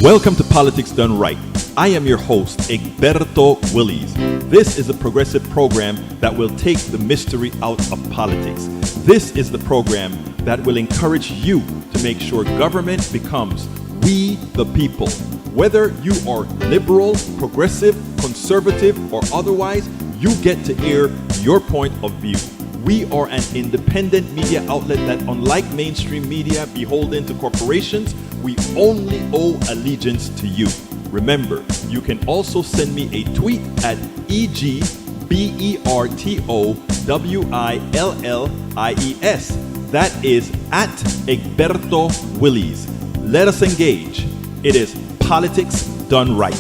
Welcome to Politics Done Right. I am your host, Egberto Willies. This is a progressive program that will take the mystery out of politics. This is the program that will encourage you to make sure government becomes we the people. Whether you are liberal, progressive, conservative, or otherwise, you get to air your point of view. We are an independent media outlet that, unlike mainstream media beholden to corporations, we only owe allegiance to you. Remember, you can also send me a tweet at EGBERTOWILLIES. That is at Egberto Willies. Let us engage. It is Politics Done Right.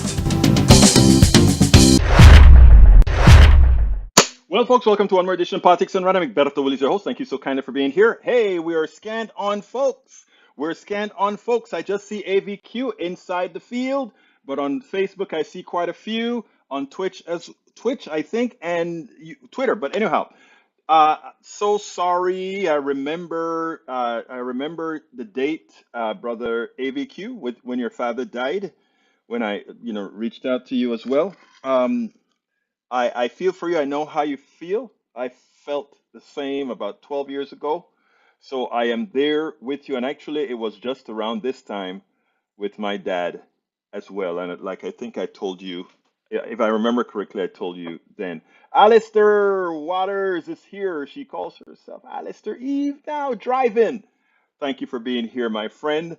Well, folks, welcome to one more edition of Politics Done Right. I'm Egberto Willies, your host. Thank you so kindly for being here. Hey, we are scanned on, folks. We're scanned on, folks. I just see AVQ inside the field, but on Facebook I see quite a few. On Twitch, I think, and Twitter. But anyhow, so sorry. I remember the date, brother AVQ, when your father died. When I, reached out to you as well. I feel for you. I know how you feel. I felt the same about 12 years ago. So I am there with you. And actually, it was just around this time with my dad as well. And like I think I told you, if I remember correctly, I told you then. Alistair Waters is here. She calls herself Alistair Eve now. Drive in. Thank you for being here, my friend.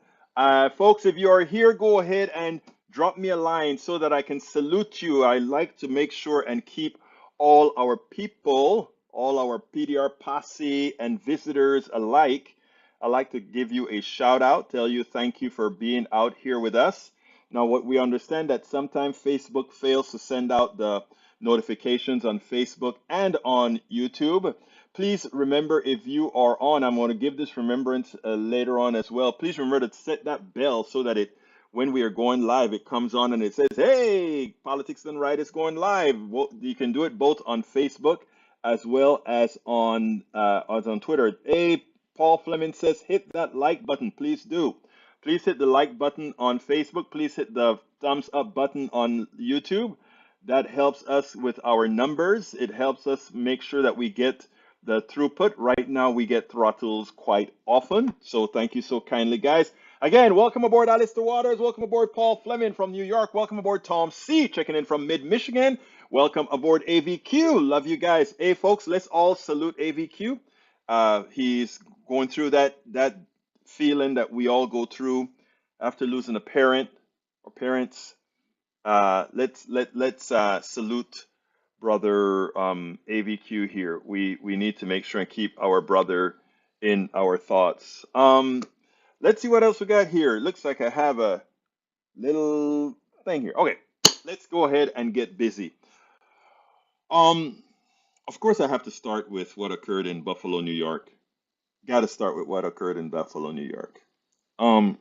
Folks, if you are here, go ahead and drop me a line so that I can salute you. I like to make sure and keep all our people, all our PDR posse and visitors alike. I like to give you a shout out, tell you thank you for being out here with us. Now, what we understand that sometimes Facebook fails to send out the notifications on Facebook and on YouTube. Please remember, if you are on, I'm going to give this remembrance later on as well. Please remember to set that bell so that when we are going live, it comes on and it says, hey, Politics Done Right is going live. Well, you can do it both on Facebook as well as on Twitter. Hey, Paul Fleming says, hit that like button. Please do. Please hit the like button on Facebook. Please hit the thumbs up button on YouTube. That helps us with our numbers. It helps us make sure that we get the throughput. Right now, we get throttles quite often. So thank you so kindly, guys. Again, welcome aboard Alistair Waters. Welcome aboard Paul Fleming from New York. Welcome aboard Tom C. checking in from mid-Michigan. Welcome aboard AVQ. Love you guys. Hey, folks, let's all salute AVQ. He's going through that feeling that we all go through after losing a parent or parents. Let's salute brother AVQ here. We need to make sure and keep our brother in our thoughts. Let's see what else we got here. Looks like I have a little thing here. Okay, let's go ahead and get busy. Of course, I have to start with what occurred in Buffalo, New York. Got to start with what occurred in Buffalo, New York. You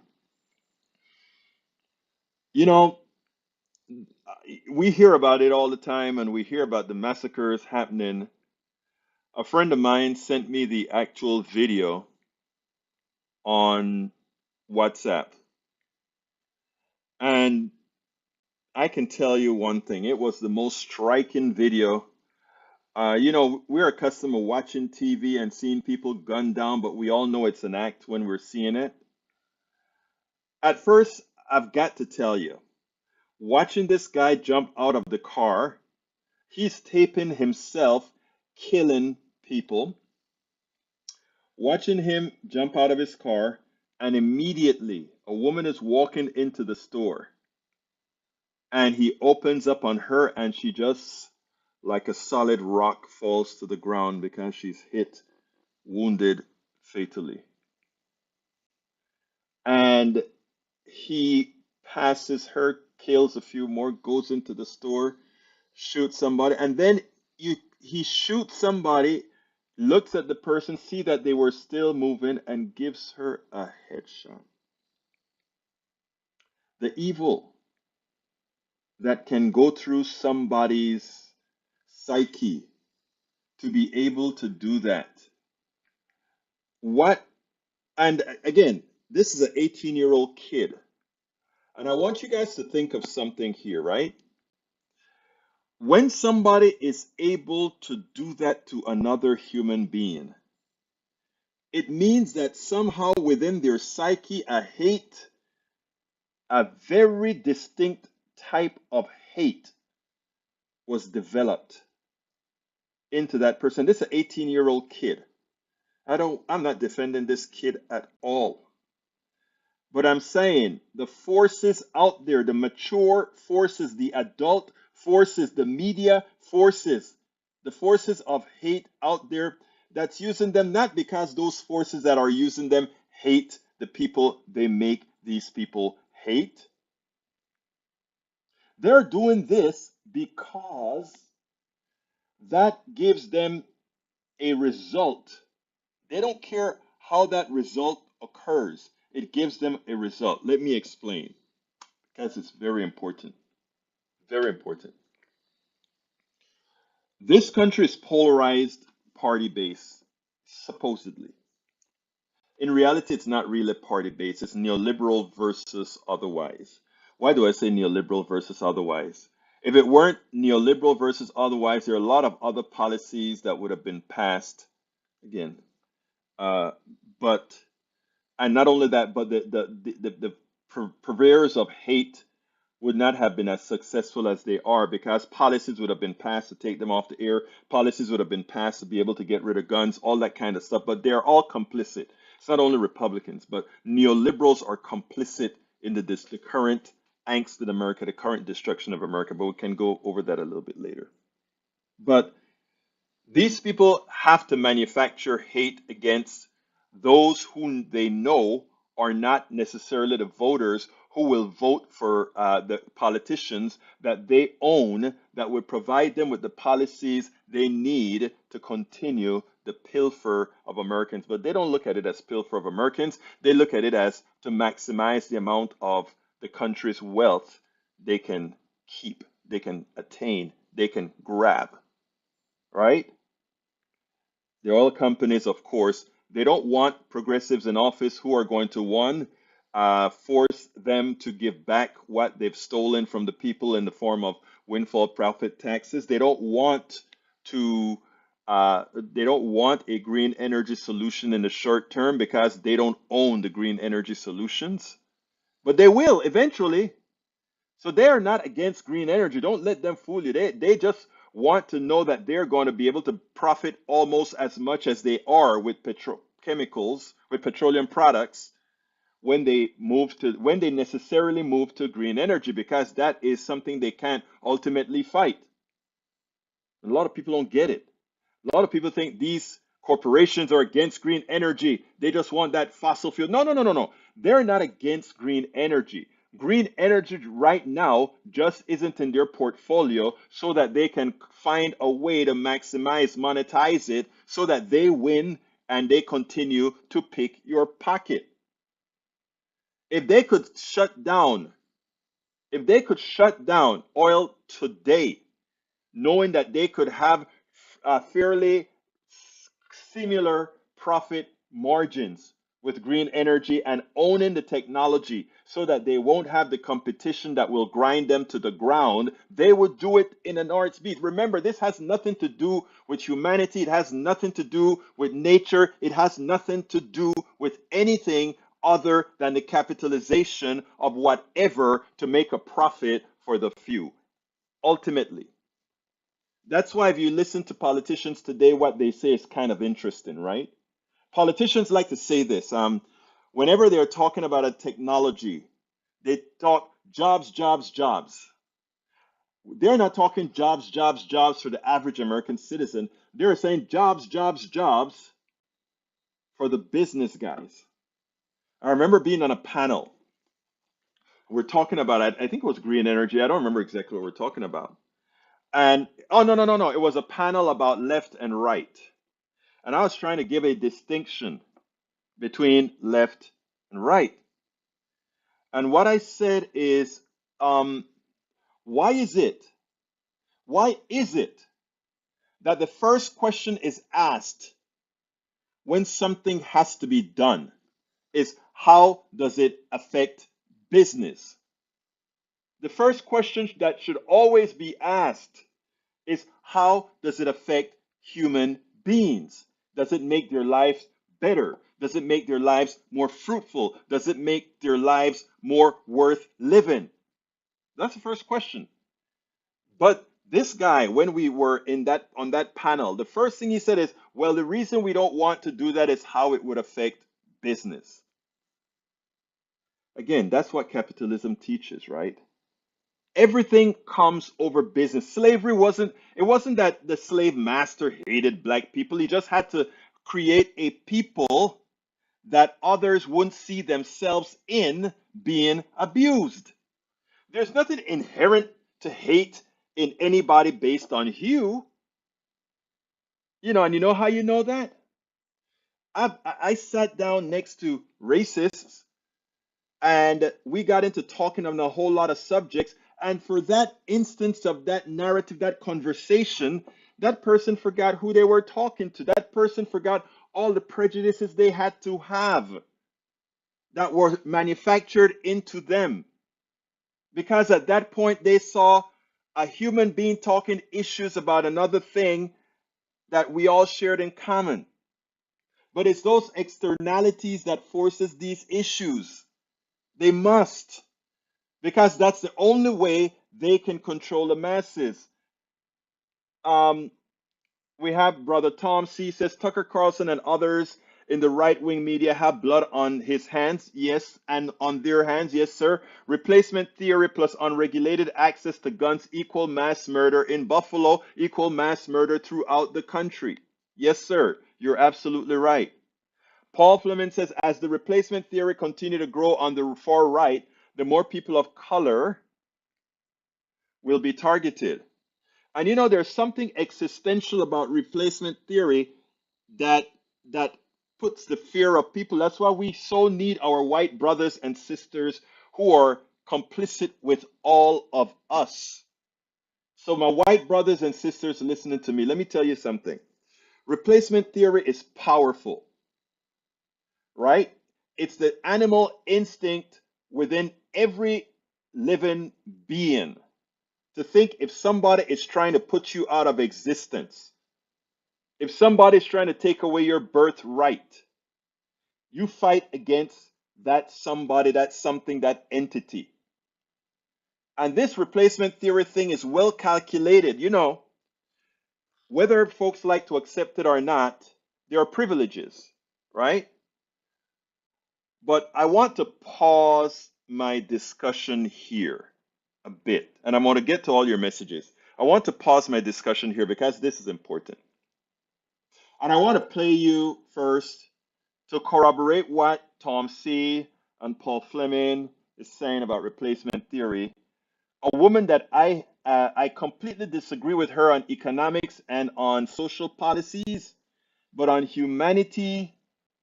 know, we hear about it all the time, and we hear about the massacres happening. A friend of mine sent me the actual video on WhatsApp. And I can tell you one thing, it was the most striking video. We're accustomed to watching TV and seeing people gunned down, but we all know it's an act when we're seeing it. At first, I've got to tell you, watching this guy jump out of the car, he's taping himself killing people. Watching him jump out of his car, and immediately a woman is walking into the store. And he opens up on her, and she just, like a solid rock, falls to the ground because she's hit, wounded fatally. And he passes her, kills a few more, goes into the store, shoots somebody, and then he shoots somebody, looks at the person, see that they were still moving, and gives her a headshot. The evil that can go through somebody's psyche to be able to do that. And again, this is an 18-year-old kid. And I want you guys to think of something here, right? When somebody is able to do that to another human being, it means that somehow within their psyche, a very distinct type of hate was developed into that person. This is an 18-year-old kid. I'm not defending this kid at all. But I'm saying the forces out there, the mature forces, the adult forces, the media forces, the forces of hate out there that's using them, not because those forces that are using them hate the people they make these people hate. They're doing this because that gives them a result. They don't care how that result occurs. It gives them a result. Let me explain because it's very important. Very important. This country is polarized party based, supposedly. In reality, it's not really party based. It's neoliberal versus otherwise. Why do I say neoliberal versus otherwise? If it weren't neoliberal versus otherwise, there are a lot of other policies that would have been passed again. Uh, but and not only that, but the purveyors of hate would not have been as successful as they are because policies would have been passed to take them off the air. Policies would have been passed to be able to get rid of guns, all that kind of stuff. But they're all complicit. It's not only Republicans, but neoliberals are complicit in the current angst in America, the current destruction of America. But we can go over that a little bit later. But these people have to manufacture hate against those whom they know are not necessarily the voters who will vote for the politicians that they own that would provide them with the policies they need to continue the pilfer of Americans. But they don't look at it as pilfer of Americans. They look at it as to maximize the amount of the country's wealth they can keep, they can attain, they can grab, right? The oil companies, of course, they don't want progressives in office who are going to, one, force them to give back what they've stolen from the people in the form of windfall profit taxes. They don't want a green energy solution in the short term because they don't own the green energy solutions. But they will eventually. So they are not against green energy. Don't let them fool you. They just want to know that they're going to be able to profit almost as much as they are with petrochemicals, with petroleum products when they necessarily move to green energy because that is something they can't ultimately fight. A lot of people don't get it. A lot of people think these corporations are against green energy. They just want that fossil fuel. No, no, no, no, no. They're not against green energy. Green energy right now just isn't in their portfolio so that they can find a way to maximize, monetize it so that they win and they continue to pick your pocket. If they could shut down, if they could shut down oil today, knowing that they could have fairly similar profit margins with green energy and owning the technology so that they won't have the competition that will grind them to the ground, they would do it in an heartbeat. Remember, this has nothing to do with humanity. It has nothing to do with nature. It has nothing to do with anything other than the capitalization of whatever to make a profit for the few. Ultimately, that's why if you listen to politicians today, what they say is kind of interesting, right? Politicians like to say this. Whenever they're talking about a technology, they talk jobs, jobs, jobs. They're not talking jobs, jobs, jobs for the average American citizen. They're saying jobs, jobs, jobs for the business guys. I remember being on a panel. We're talking about, I think it was green energy. I don't remember exactly what we're talking about. And, oh, no, no, no, no. It was a panel about left and right. And I was trying to give a distinction between left and right. And what I said is, um, why is it? Why is it that the first question is asked when something has to be done is how does it affect business? The first question that should always be asked is, how does it affect human beings? Does it make their lives better? Does it make their lives more fruitful? Does it make their lives more worth living? That's the first question. But this guy, when we were in that on that panel, the first thing he said is, well, the reason we don't want to do that is how it would affect business. Again, that's what capitalism teaches, right? Everything comes over business. Slavery wasn't that the slave master hated black people. He just had to create a people that others wouldn't see themselves in being abused. There's nothing inherent to hate in anybody based on hue. And you know how you know that? I sat down next to racists and we got into talking on a whole lot of subjects. And for that instance of that narrative, that conversation, that person forgot who they were talking to. That person forgot all the prejudices they had to have that were manufactured into them. Because at that point, they saw a human being talking issues about another thing that we all shared in common. But it's those externalities that forces these issues. They must, because that's the only way they can control the masses. Um, we have Brother Tom C says Tucker Carlson and others in the right-wing media have blood on his hands. Yes, and on their hands. Yes, sir. Replacement theory plus unregulated access to guns equal mass murder in Buffalo, equal mass murder throughout the country. Yes, sir. You're absolutely right. Paul Fleming says, as the replacement theory continue to grow on the far right, the more people of color will be targeted. And there's something existential about replacement theory that that puts the fear of people. That's why we so need our white brothers and sisters who are complicit with all of us. So my white brothers and sisters listening to me, let me tell you something. Replacement theory is powerful, right? It's the animal instinct within every living being to think if somebody is trying to put you out of existence, if somebody's trying to take away your birthright, you fight against that somebody, that something, that entity. And this replacement theory thing is well calculated. Whether folks like to accept it or not, there are privileges, right? But I want to pause my discussion here a bit, and I'm going to get to all your messages. I want to pause my discussion here because this is important. And I want to play you first to corroborate what Tom C. and Paul Fleming is saying about replacement theory. A woman that I completely disagree with her on economics and on social policies, but on humanity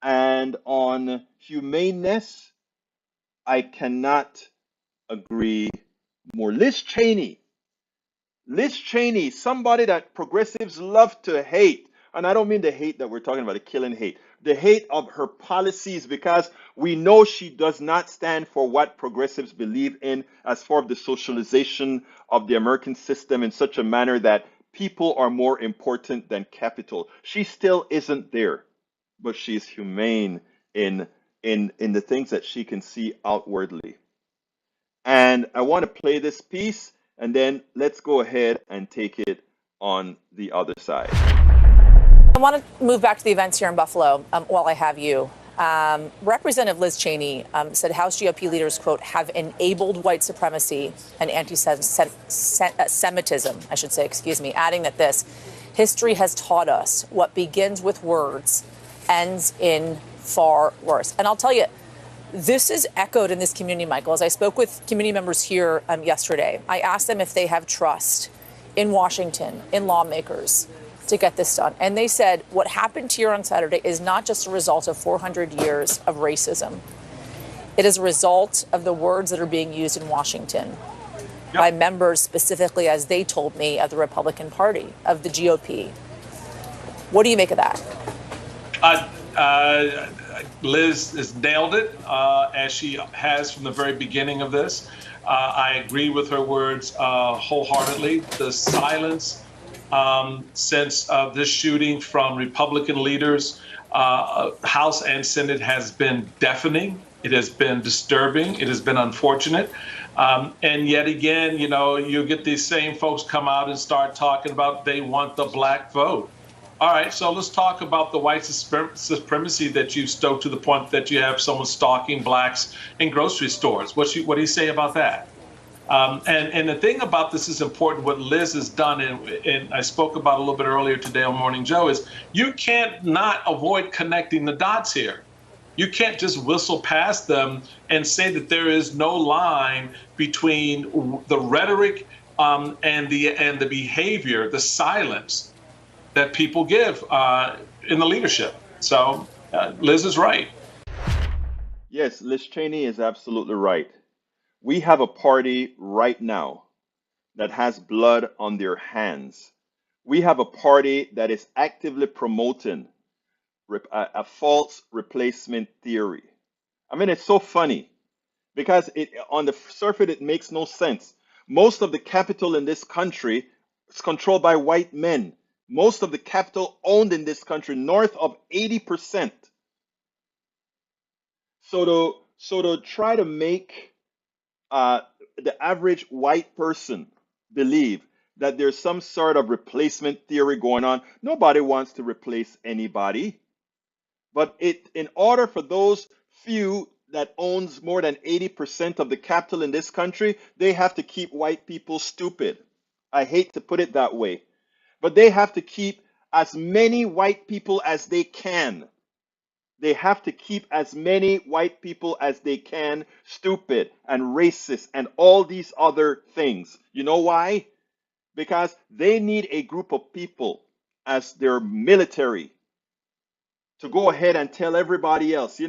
and on humaneness, I cannot agree more. Liz Cheney, somebody that progressives love to hate. And I don't mean the hate that we're talking about, the killing hate. The hate of her policies, because we know she does not stand for what progressives believe in as far as the socialization of the American system in such a manner that people are more important than capital. She still isn't there, but she's humane in the things that she can see outwardly. And I want to play this piece, and then let's go ahead and take it on the other side. I want to move back to the events here in Buffalo while I have you. Representative Liz Cheney said House GOP leaders, quote, have enabled white supremacy and anti-Semitism, I should say, adding that this history has taught us what begins with words ends in far worse. And I'll tell you, this is echoed in this community, Michael. As I spoke with community members here yesterday, I asked them if they have trust in Washington, in lawmakers, to get this done. And they said what happened here on Saturday is not just a result of 400 years of racism. It is a result of the words that are being used in Washington by members, specifically, as they told me, of the Republican Party, of the GOP. What do you make of that? Liz has nailed it, as she has from the very beginning of this. I agree with her words wholeheartedly. The silence since this shooting from Republican leaders, House and Senate, has been deafening. It has been disturbing. It has been unfortunate. And yet again, you get these same folks come out and start talking about they want the black vote. All right, so let's talk about the white supremacy that you stoked to the point that you have someone stalking blacks in grocery stores. What do you say about that? And the thing about this is important. What Liz has done, and I spoke about a little bit earlier today on Morning Joe, is you can't not avoid connecting the dots here. You can't just whistle past them and say that there is no line between the rhetoric and the behavior, the silence that people give in the leadership. So Liz is right. Yes, Liz Cheney is absolutely right. We have a party right now that has blood on their hands. We have a party that is actively promoting a false replacement theory. I mean, it's so funny because on the surface it makes no sense. Most of the capital in this country is controlled by white men. Most of the capital owned in this country, north of 80%. So to try to make uh, the average white person believe that there's some sort of replacement theory going on, nobody wants to replace anybody. But in order for those few that owns more than 80% of the capital in this country, they have to keep white people stupid. I hate to put it that way, but they have to keep as many white people as they can. They have to keep as many white people as they can stupid and racist and all these other things. You know why? Because they need a group of people as their military to go ahead and tell everybody else, you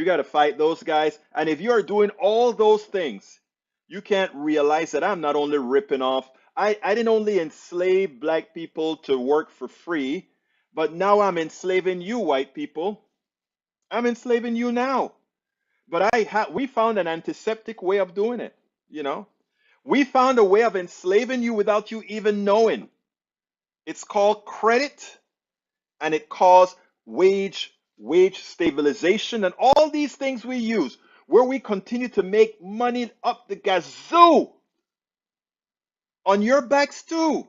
got to fight those guys. And if you're doing all those things, you can't realize that I'm not only ripping off, I didn't only enslave black people to work for free, but now I'm enslaving you, white people. I'm enslaving you now. But we found an antiseptic way of doing it, you know? We found a way of enslaving you without you even knowing. It's called credit, and it calls wage stabilization, and all these things we use where we continue to make money up the gazoo on your backs too,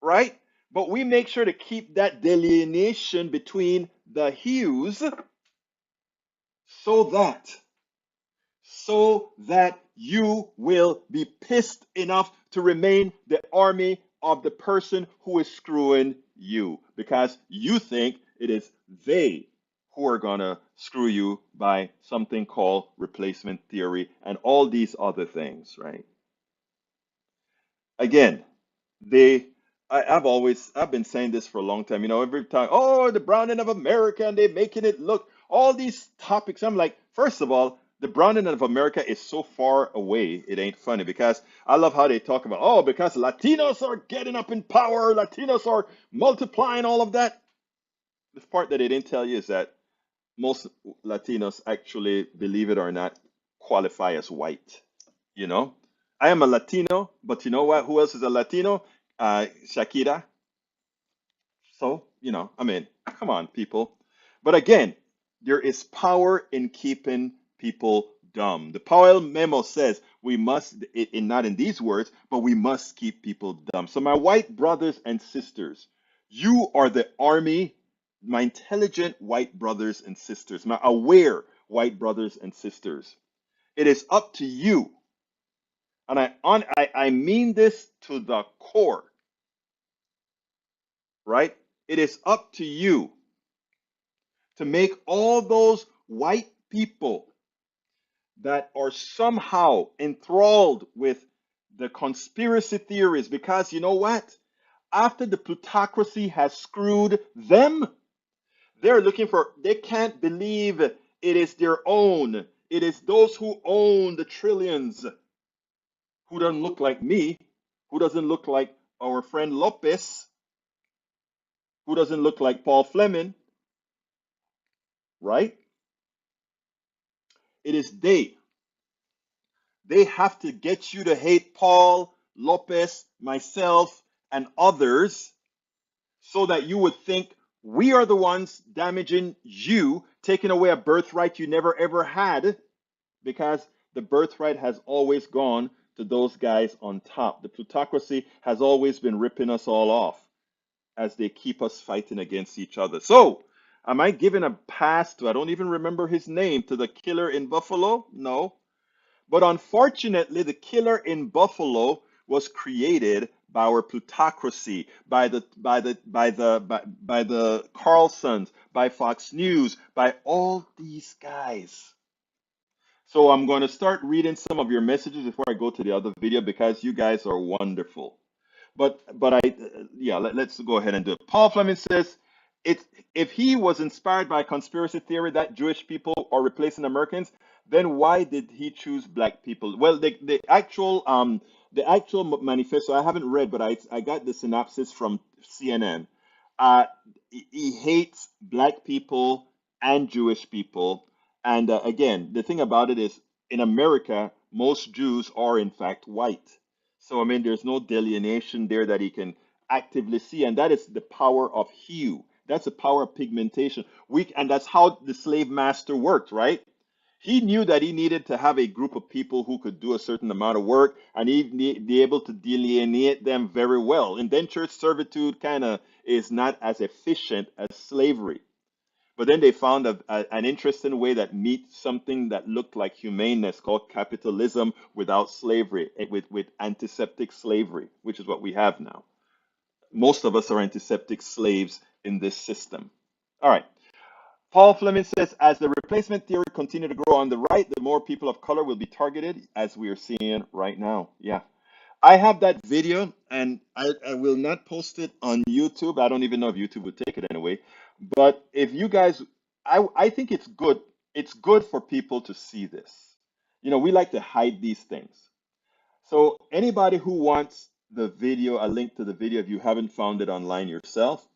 right? But we make sure to keep that delineation between the hues so that so that you will be pissed enough to remain the army of the person who is screwing you because you think it is they who are going to screw you by something called replacement theory and all these other things, right? Again, they I've been saying this for a long time, every time, oh, the browning of America, and they're making it look all these topics. I'm like, first of all, the browning of America is so far away, it ain't funny because I love how they talk about, oh, because Latinos are getting up in power, Latinos are multiplying, all of that. The part that they didn't tell you is that most Latinos actually, believe it or not, qualify as white. You know, I am a Latino, but you know what? Who else is a Latino? Shakira. So, I mean, come on, people. But again, there is power in keeping people dumb. The Powell memo says we must, not in these words, but we must keep people dumb. So, my white brothers and sisters, you are the army, my intelligent white brothers and sisters, my aware white brothers and sisters. It is up to you, and I mean this to the core, right? It is up to you to make all those white people that are somehow enthralled with the conspiracy theories, because you know what? After the plutocracy has screwed them, they can't believe it is their own. It is those who own the trillions who doesn't look like me, who doesn't look like our friend Lopez, who doesn't look like Paul Fleming, right? It is they. They have to get you to hate Paul, Lopez, myself, and others so that you would think we are the ones damaging you, taking away a birthright you never ever had, because the birthright has always gone to those guys on top. The plutocracy has always been ripping us all off as they keep us fighting against each other. So, am I giving a pass to, I don't even remember his name, to the killer in Buffalo? No. But unfortunately, the killer in Buffalo was created by our plutocracy, by the Carlsons, by Fox News, by all these guys. So I'm going to start reading some of your messages before I go to the other video because you guys are wonderful. Let's go ahead and do it. Paul Fleming says, it's if he was inspired by conspiracy theory that Jewish people are replacing Americans, then why did he choose black people? Well, the actual manifesto I haven't read, but I got the synopsis from CNN. Uh, he hates black people and Jewish people, and again, the thing about it is, in America, most Jews are in fact white. So, I mean, there's no delineation there that he can actively see, and that is the power of hue. That's the power of pigmentation. And that's how the slave master worked, right? He knew that he needed to have a group of people who could do a certain amount of work, and he'd be able to delineate them very well. Indentured servitude kind of is not as efficient as slavery. But then they found an interesting way that meets something that looked like humaneness called capitalism without slavery, with antiseptic slavery, which is what we have now. Most of us are antiseptic slaves in this system. All right. Paul Fleming says, as the replacement theory continue to grow on the right, the more people of color will be targeted, as we are seeing right now. Yeah. I have that video, and I will not post it on YouTube. I don't even know if YouTube would take it anyway. But if you guys, I think it's good. It's good for people to see this. You know, we like to hide these things. So anybody who wants the video, a link to the video, if you haven't found it online yourself,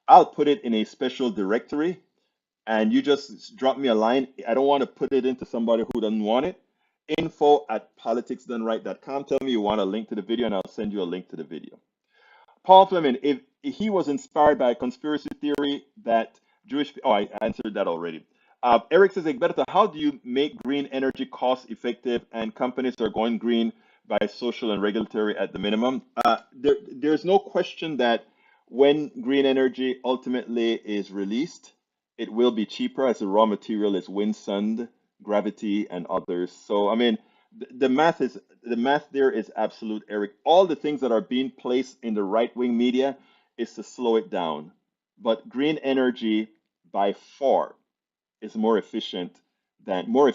I'll put it in a special directory, and you just drop me a line. I don't want to put it into somebody who doesn't want it. info@politicsdoneright.com. Tell me you want a link to the video, and I'll send you a link to the video. Paul Fleming, if he was inspired by a conspiracy theory that I answered that already. Eric says, Egberto, how do you make green energy cost effective and companies are going green by social and regulatory at the minimum? There's no question that when green energy ultimately is released, it will be cheaper as the raw material is wind, sun, gravity, and others. So, I mean, the math there is absolute, Eric. All the things that are being placed in the right-wing media is to slow it down. But green energy by far is more efficient, more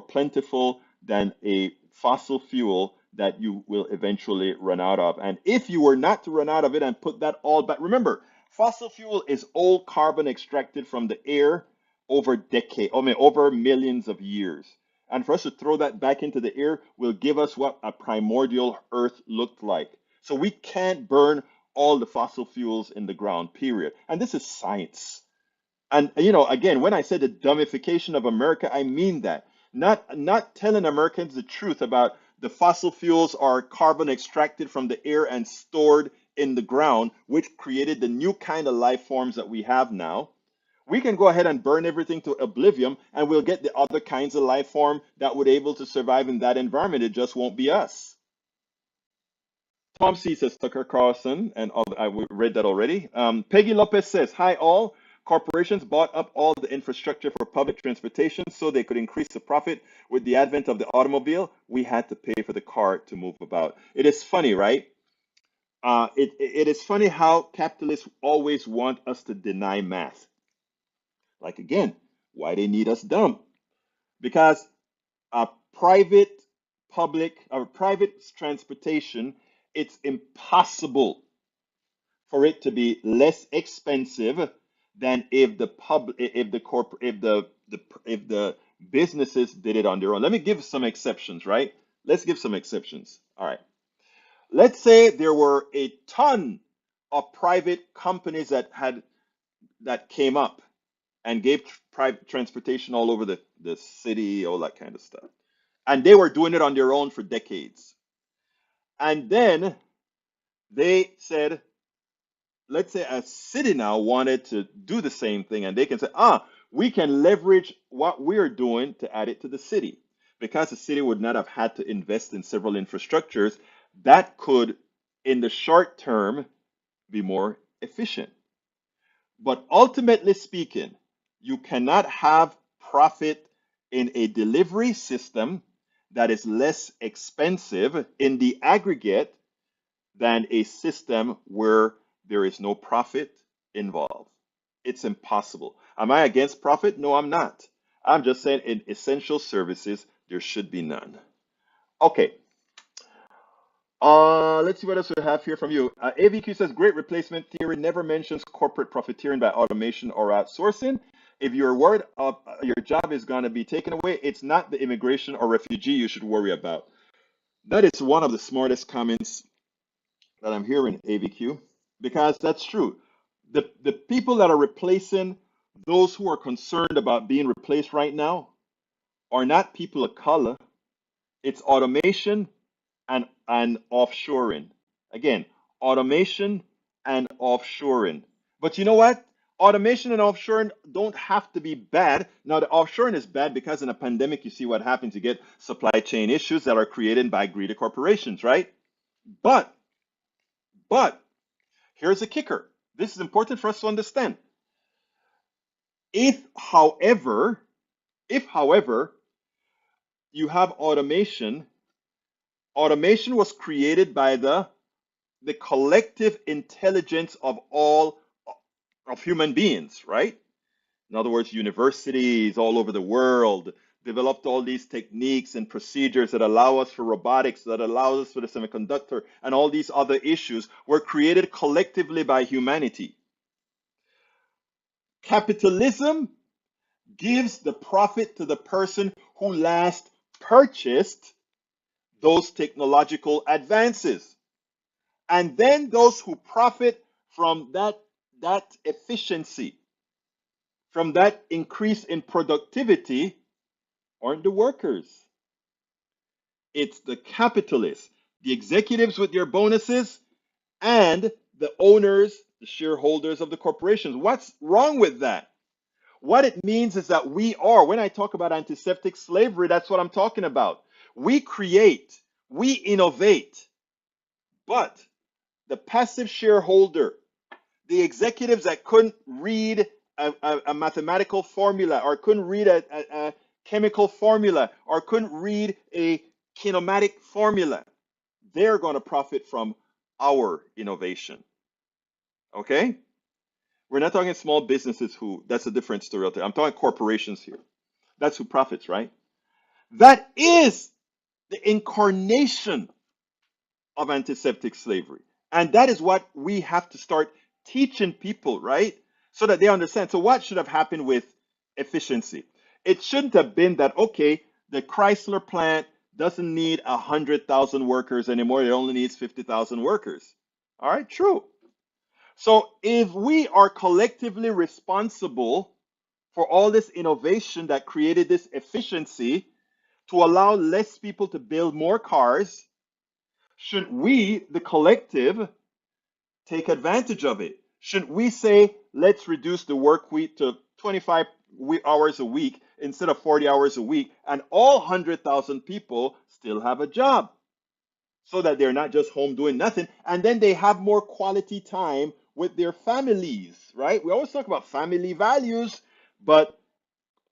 plentiful than a fossil fuel that you will eventually run out of. And if you were not to run out of it and put that all back, remember, fossil fuel is old carbon extracted from the air over millions of years. And for us to throw that back into the air will give us what a primordial Earth looked like. So we can't burn all the fossil fuels in the ground, period. And this is science. And you know, again, when I said the dumbification of America, I mean that. Not telling Americans the truth about the fossil fuels are carbon extracted from the air and stored in the ground, which created the new kind of life forms that we have now. We can go ahead and burn everything to oblivion, and we'll get the other kinds of life form that would able to survive in that environment. It just won't be us. Tom C says Tucker Carlson, and I read that already. Peggy Lopez says, hi all. Corporations bought up all the infrastructure for public transportation so they could increase the profit. With the advent of the automobile, we had to pay for the car to move about. It is funny, right? It is funny how capitalists always want us to deny math. Like again, why they need us dumb? Because a private private transportation, it's impossible for it to be less expensive than if the pub if the corp if the businesses did it on their own. Let me give some exceptions, right? Let's give some exceptions. All right. Let's say there were a ton of private companies that came up. and gave private transportation all over the city, all that kind of stuff. And they were doing it on their own for decades. And then they said, let's say a city now wanted to do the same thing, and they can say, we can leverage what we're doing to add it to the city. Because the city would not have had to invest in several infrastructures, that could, in the short term, be more efficient. But ultimately speaking, you cannot have profit in a delivery system that is less expensive in the aggregate than a system where there is no profit involved. It's impossible. Am I against profit? No, I'm not. I'm just saying in essential services, there should be none. Okay. Let's see what else we have here from you. AVQ says great replacement theory never mentions corporate profiteering by automation or outsourcing. If you're worried your job is going to be taken away, it's not the immigration or refugee you should worry about. That is one of the smartest comments that I'm hearing, AVQ, because that's true. The people that are replacing those who are concerned about being replaced right now are not people of color. It's automation and offshoring. Again, automation and offshoring. But you know what? Automation and offshoring don't have to be bad. Now, the offshoring is bad because in a pandemic, you see what happens. You get supply chain issues that are created by greedy corporations, right? But, but, here's the kicker. This is important for us to understand. If, however, you have automation, automation was created by the collective intelligence of all of human beings, right? In other words, universities all over the world developed all these techniques and procedures that allow us for robotics, that allow us for the semiconductor, and all these other issues were created collectively by humanity. Capitalism gives the profit to the person who last purchased those technological advances. And then those who profit from that efficiency, from that increase in productivity, aren't the workers. It's the capitalists, the executives with their bonuses, and the owners, the shareholders of the corporations. What's wrong with that? What it means is that when I talk about antiseptic slavery, that's what I'm talking about. We create, we innovate, but the passive shareholder, the executives that couldn't read a mathematical formula or couldn't read a chemical formula or couldn't read a kinematic formula, they're going to profit from our innovation. Okay? We're not talking small businesses that's a different story. I'm talking corporations here. That's who profits, right? That is the incarnation of antiseptic slavery. And that is what we have to start teaching people, right? So that they understand. So what should have happened with efficiency? It shouldn't have been that, okay, the Chrysler plant doesn't need 100,000 workers anymore. It only needs 50,000 workers. All right, true. So if we are collectively responsible for all this innovation that created this efficiency to allow less people to build more cars, should we, the collective, take advantage of it? Should we say, let's reduce the work week to 25 hours a week instead of 40 hours a week, and all 100,000 people still have a job so that they're not just home doing nothing, and then they have more quality time with their families, right? We always talk about family values, but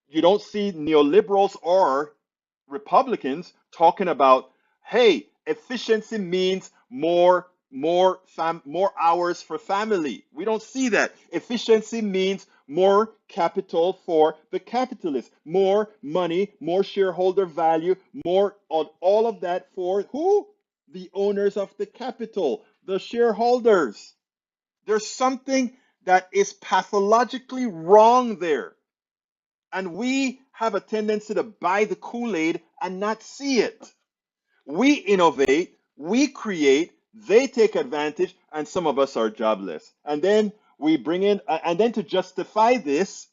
you don't see neoliberals or Republicans talking about, hey, efficiency means more hours for family. We don't see that. Efficiency means more capital for the capitalists, more money, more shareholder value, more on all of that for who? The owners of the capital, the shareholders. There's something that is pathologically wrong there. And we have a tendency to buy the Kool-Aid and not see it. We innovate, we create, they take advantage, and some of us are jobless. And then we bring in, and then to justify this,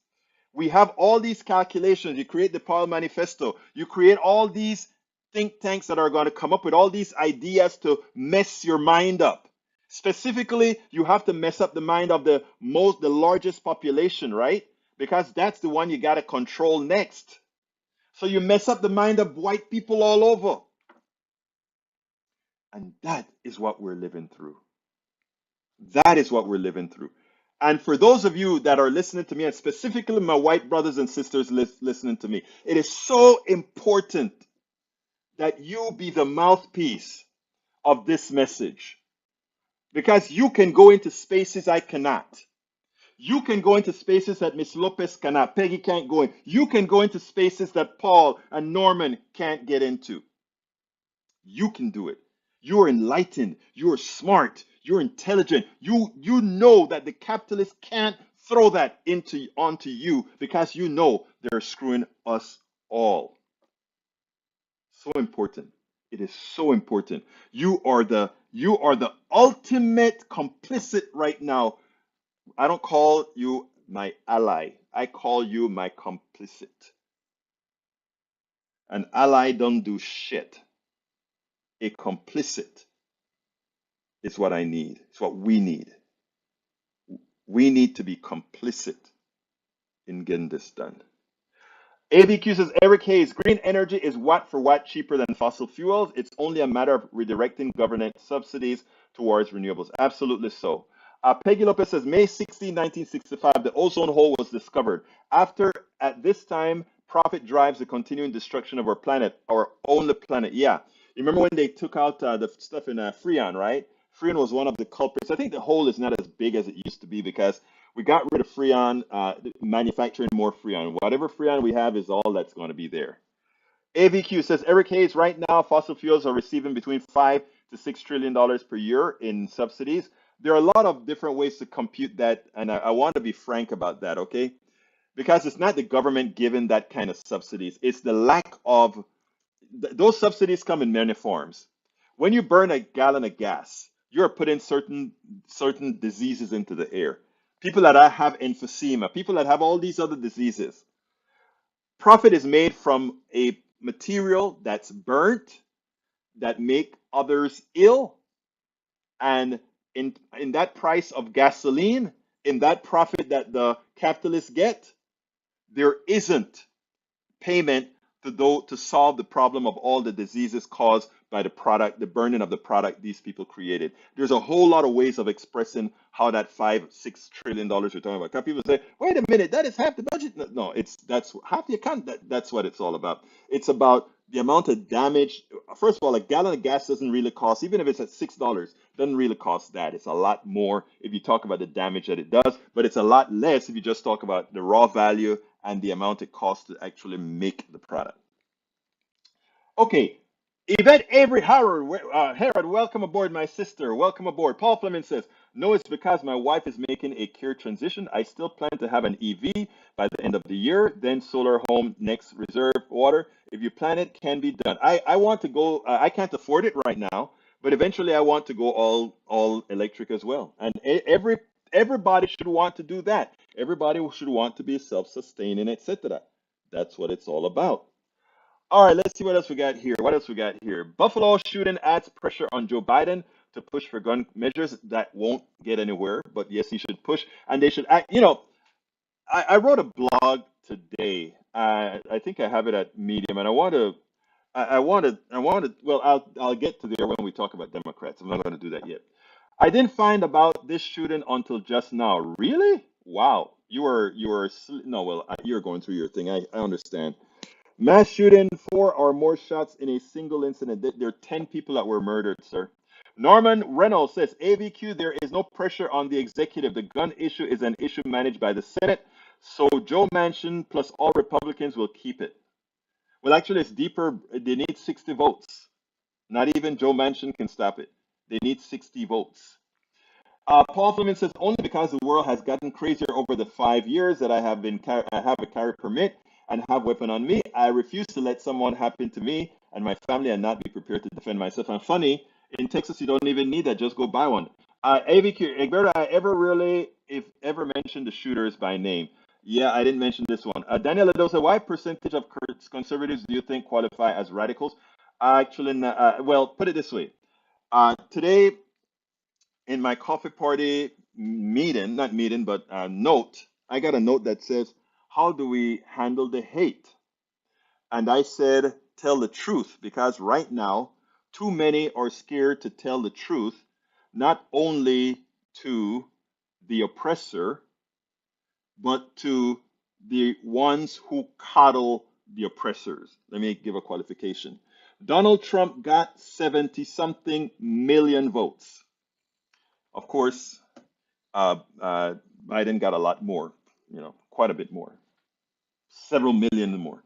We have all these calculations. You create the Paul Manifesto. You create all these think tanks that are going to come up with all these ideas to mess your mind up. Specifically, you have to mess up the mind of the largest population, right? Because that's the one you got to control next. So you mess up the mind of white people all over. And that is what we're living through. That is what we're living through. And for those of you that are listening to me, and specifically my white brothers and sisters listening to me, it is so important that you be the mouthpiece of this message because you can go into spaces I cannot. You can go into spaces that Miss Lopez cannot, Peggy can't go in. You can go into spaces that Paul and Norman can't get into. You can do it. You're enlightened. You're smart. You're intelligent. You know that the capitalists can't throw that onto you because you know they're screwing us all. So important. It is so important. You are the ultimate complicit right now. I don't call you my ally. I call you my complicit. An ally don't do shit. A complicit is what I need. It's what we need. We need to be complicit in getting this done. ABQ says Eric Hayes, green energy is watt for watt cheaper than fossil fuels. It's only a matter of redirecting government subsidies towards renewables. Absolutely so. Peggy Lopez says May 16, 1965, the ozone hole was discovered. At this time, profit drives the continuing destruction of our planet, our only planet. Yeah. You remember when they took out the stuff in Freon, right? Freon was one of the culprits. I think the hole is not as big as it used to be because we got rid of Freon, manufacturing more Freon. Whatever Freon we have is all that's going to be there. AVQ says Eric Hayes, right now fossil fuels are receiving between $5 to $6 trillion per year in subsidies. There are a lot of different ways to compute that, and I want to be frank about that, okay? Because it's not the government giving that kind of subsidies. It's the lack of those subsidies come in many forms. When you burn a gallon of gas, you're putting certain diseases into the air. People that have emphysema, people that have all these other diseases. Profit is made from a material that's burnt that make others ill, and in that price of gasoline, in that profit that the capitalists get, there isn't payment to solve the problem of all the diseases caused by the product, the burning of the product these people created. There's a whole lot of ways of expressing how that $5-6 trillion we're talking about. Because people say, wait a minute, that is half the budget. No, that's half the account. That's what it's all about. It's about the amount of damage. First of all, a gallon of gas doesn't really cost, even if it's at $6, doesn't really cost that. It's a lot more if you talk about the damage that it does, but it's a lot less if you just talk about the raw value and the amount it costs to actually make the product. Okay, Yvette Avery Herod, welcome aboard, my sister. Welcome aboard. Paul Fleming says, no, it's because my wife is making a career transition. I still plan to have an EV by the end of the year, then solar home, next reserve water. If you plan it, can be done. I want to go, I can't afford it right now, but eventually I want to go all electric as well. And everybody should want to do that. Everybody should want to be self-sustaining, etc. That's what it's all about. All right, let's see what else we got here. What else we got here? Buffalo shooting adds pressure on Joe Biden to push for gun measures that won't get anywhere. But yes, he should push, and they should act. I wrote a blog today. I think I have it at Medium, and I want to. I wanted. I wanted. Well, I'll get to there when we talk about Democrats. I'm not going to do that yet. I didn't find about this shooting until just now. Really? Wow. No. Well, you're going through your thing. I understand. Mass shooting, four or more shots in a single incident. There are 10 people that were murdered, sir. Norman Reynolds says, AVQ, there is no pressure on the executive. The gun issue is an issue managed by the Senate. So Joe Manchin plus all Republicans will keep it. Well, actually, it's deeper. They need 60 votes. Not even Joe Manchin can stop it. They need 60 votes. Paul Fleming says only because the world has gotten crazier over the 5 years that I have a carry permit and have weapon on me. I refuse to let someone happen to me and my family and not be prepared to defend myself. And funny, in Texas you don't even need that. Just go buy one. AVQ, Egberto, if ever mentioned the shooters by name? Yeah, I didn't mention this one. Daniel Adosa, why percentage of conservatives do you think qualify as radicals? Actually, well, put it this way. Today, in my coffee party meeting, not meeting, but note, I got a note that says, how do we handle the hate? And I said, tell the truth, because right now, too many are scared to tell the truth, not only to the oppressor, but to the ones who coddle the oppressors. Let me give a qualification. Donald Trump got 70 something million votes. Of course, Biden got a lot more, quite a bit more, several million more.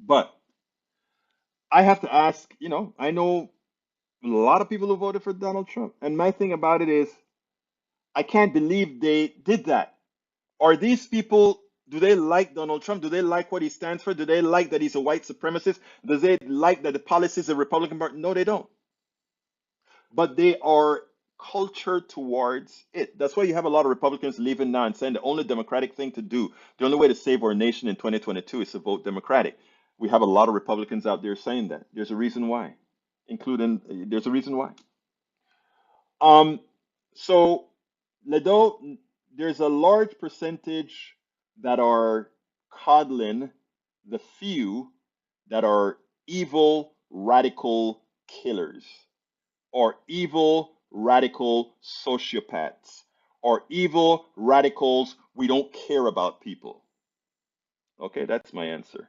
But I have to ask, I know a lot of people who voted for Donald Trump. And my thing about it is, I can't believe they did that. Are these people, do they like Donald Trump? Do they like what he stands for? Do they like that he's a white supremacist? Do they like that the policies of the Republican Party? No, they don't. But they are cultured towards it. That's why you have a lot of Republicans leaving now and saying the only Democratic thing to do, the only way to save our nation in 2022 is to vote Democratic. We have a lot of Republicans out there saying that. There's a reason why, there's a reason why. Um, so, Ledo, there's a large percentage that are coddling the few that are evil, radical killers, or evil, radical sociopaths, or evil radicals. We don't care about people. Okay, that's my answer.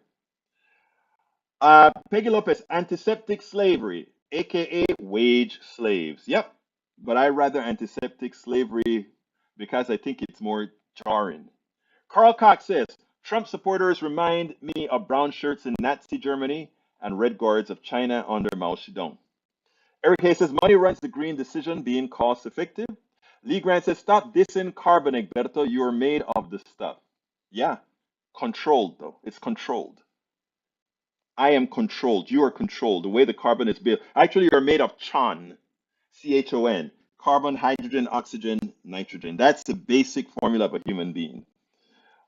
Peggy Lopez, antiseptic slavery, aka wage slaves. Yep, but I rather antiseptic slavery because I think it's more jarring. Carl Cox says Trump supporters remind me of brown shirts in Nazi Germany and red guards of China under Mao Zedong. Eric Hayes says money runs the green decision being cost effective. Lee Grant says stop dissing carbon, Egberto. You are made of the stuff. Yeah, controlled though. It's controlled. I am controlled. You are controlled. The way the carbon is built. Actually, you're made of CHON, CHON, carbon, hydrogen, oxygen, nitrogen. That's the basic formula of a human being.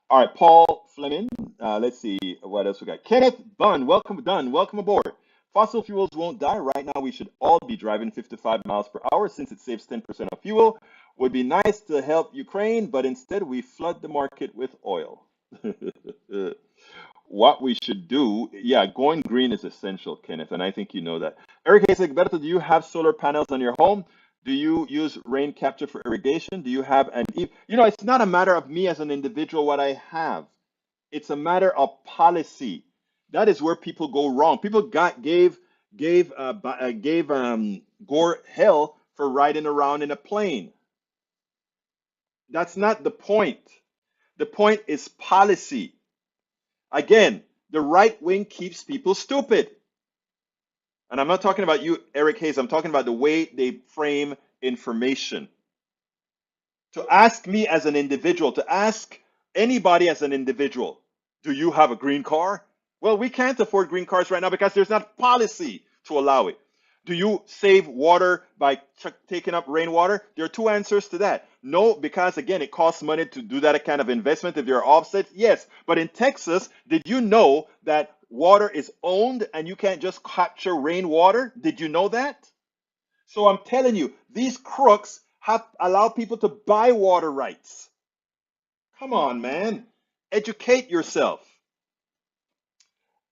All right, Paul Fleming. Let's see what else we got. Kenneth Bunn, welcome, Dunn. Welcome aboard. Fossil fuels won't die. Right now, we should all be driving 55 miles per hour since it saves 10% of fuel. Would be nice to help Ukraine, but instead we flood the market with oil. What we should do, yeah, going green is essential, Kenneth, and I think you know that. Eric Hayes, Berto, do you have solar panels on your home? Do you use rain capture for irrigation? Do you have it's not a matter of me as an individual what I have. It's a matter of policy. That is where people go wrong. People gave Gore hell for riding around in a plane. That's not the point. The point is policy. Again, the right wing keeps people stupid. And I'm not talking about you, Eric Hayes. I'm talking about the way they frame information. To ask me as an individual, to ask anybody as an individual, do you have a green car? Well, we can't afford green cars right now because there's not policy to allow it. Do you save water by taking up rainwater? There are two answers to that. No, because again, it costs money to do that kind of investment. If there are offsets, yes. But in Texas, did you know that water is owned and you can't just capture rainwater? Did you know that? So I'm telling you, these crooks have allowed people to buy water rights. Come on, man. Educate yourself.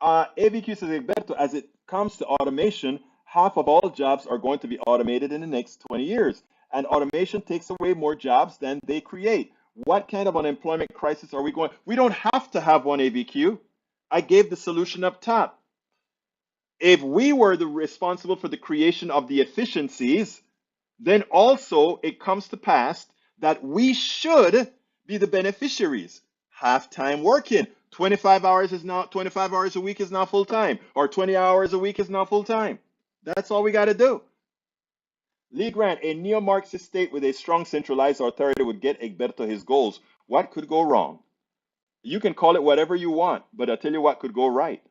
AVQ says, Egberto, as it comes to automation, half of all jobs are going to be automated in the next 20 years. And automation takes away more jobs than they create. What kind of unemployment crisis are we going? We don't have to have one, AVQ. I gave the solution up top. If we were the responsible for the creation of the efficiencies, then also it comes to pass that we should be the beneficiaries. Half-time working. 25 hours a week is now full time, or 20 hours a week is now full time. That's all we got to do. Lee Grant, a neo-Marxist state with a strong centralized authority would get Egberto his goals. What could go wrong? You can call it whatever you want, but I'll tell you what could go right.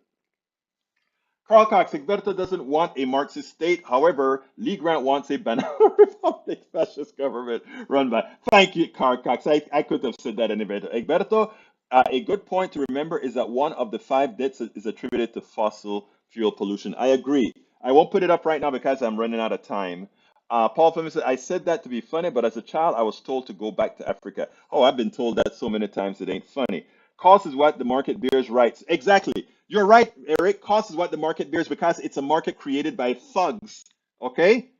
Carl Cox, Egberto doesn't want a Marxist state. However, Lee Grant wants a banana republic fascist government run by. Thank you, Carl Cox. I could have said that in Egberto. Egberto, A good point to remember is that one of the five deaths is attributed to fossil fuel pollution. I agree. I won't put it up right now because I'm running out of time. Paul Fleming said, I said that to be funny, but as a child, I was told to go back to Africa. Oh, I've been told that so many times it ain't funny. Cost is what the market bears rights. Exactly. You're right, Eric. Cost is what the market bears because it's a market created by thugs. Okay?